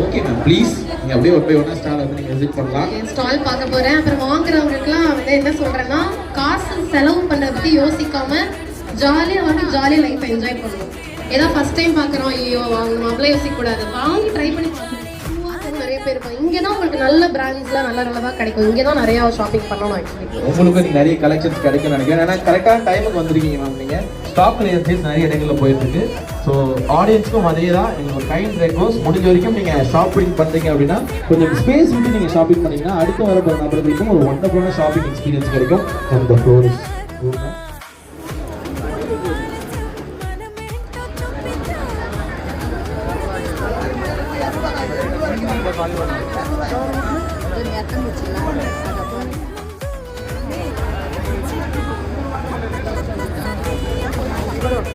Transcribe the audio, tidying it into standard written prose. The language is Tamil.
ஓகே மேம் ப்ளீஸ் நீங்கள் அப்படியே ஒரு போய் ஒன்றா ஸ்டால் வந்து நீங்கள் விசிட் பண்ணலாம். ஸ்டால் பார்க்க போகிறேன். அப்புறம் வாங்குறவங்களுக்குலாம் வந்து என்ன சொல்கிறேன்னா, காசு செலவு பண்ணுறத பற்றி யோசிக்காமல் ஜாலியாக லைஃப் என்ஜாய் பண்ணணும். ஏதோ ஃபர்ஸ்ட் டைம் பார்க்குறோம், ஐயோ வாங்கணும் அப்படிலாம் யோசிக்கக்கூடாது. வாங்கி ட்ரை பண்ணி நிறைய பேர் இருப்பாங்க. இங்கே தான் உங்களுக்கு நல்ல பிராண்ட்ஸ்லாம் நல்லதாக கிடைக்கும். இங்கே தான் நிறையா ஷாப்பிங் பண்ணணும். ஆக்சுவலி உங்களுக்கு நிறைய கலெக்ஷன்ஸ் கிடைக்கும்னு நினைக்கிறேன். ஏன்னா கரெக்டான டைமுக்கு வந்திருக்கீங்க மேம். நீங்கள் ஸ்டாக் கிளியரன்ஸ் நிறைய இடங்களில் போயிட்டு இருக்கு. ஸோ ஆடியன்ஸ்க்கும் அதே தான் எங்களுக்கு ஒரு கைண்ட் ரெக்வஸ்ட். முடிஞ்ச வரைக்கும் நீங்கள் ஷாப்பிங் பண்ணுறீங்க அப்படின்னா கொஞ்சம் ஸ்பேஸ் விட்டு நீங்கள் ஷாப்பிங் பண்ணீங்கன்னா அடுத்து வரப்போகிற நபர்களுக்கும் ஒரு ஒண்டர்ஃபுல்லான ஷாப்பிங் எக்ஸ்பீரியன்ஸ் கிடைக்கும். அந்த ஃப்ளோர்